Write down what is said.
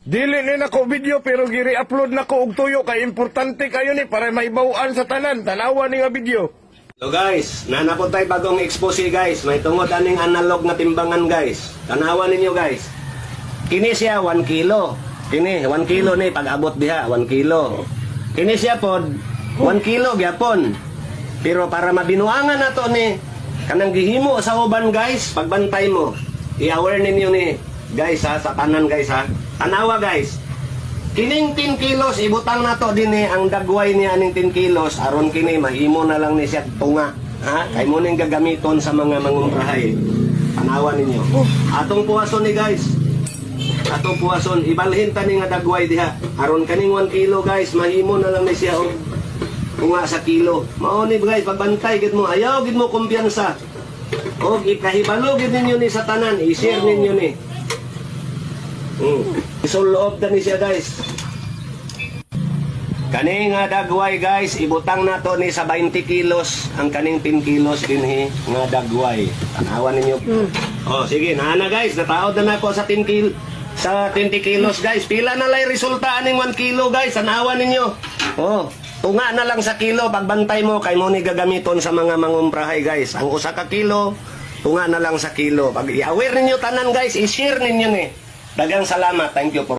Dili ni nako video pero giri-upload nako og tuyo kay importante kayo ni para maibawaan sa tanan. Tanawa ni nga video. So guys, nanapod tayo bagong expose guys. May tungod aning analog na timbangan guys. Tanawa ninyo guys. Kini siya 1 kilo. Kini 1 kilo ni pag-abot diha 1 kilo. Kini siya pod 1 kilo gyapon. Pero para mabinuangan nato ni kanang gihimo sa uban guys, pagbantay mo. I-aware ninyo ni guys ha, sa tanan guys ha. Tanawa guys. Kining 10 kilos ibutang nato dinhi ang dagway niya aning 10 kilos aron kini mahimo na lang ni siya tunga. Ha? Kay mo ning gagamiton sa mga mangumprahay. Tanawa ninyo. Atong puwason ni guys. Atong puwason ibalhin ta ni nga dagway diha. Aron kaning 1 kilo guys mahimo na lang ni siya og tunga sa kilo. Mao ni guys pagbantay gid mo. Ayaw gid mo kumpiyansa. Og ikahibalo gid ninyo ni sa tanan, i-share ninyo ni. Isuloob na ni siya guys. Kani nga dagway guys, ibutang nato ni sa 20 kilos ang kaning 10 kilos dinhi nga dagway. Tanawan ninyo. Oh, sige, na guys, nataod na nako sa 10 sa 20 kilos guys. Pila na lay resulta aning 1 kilo guys, tanawan ninyo. Oh, tunga na lang sa kilo pagbantay mo kay mo ni gagamiton sa mga mangumprahay guys. Ang usa ka kilo, tunga na lang sa kilo. Pag i-aware ninyo tanan guys, i-share ninyo ni. Daghang salamat. Thank you for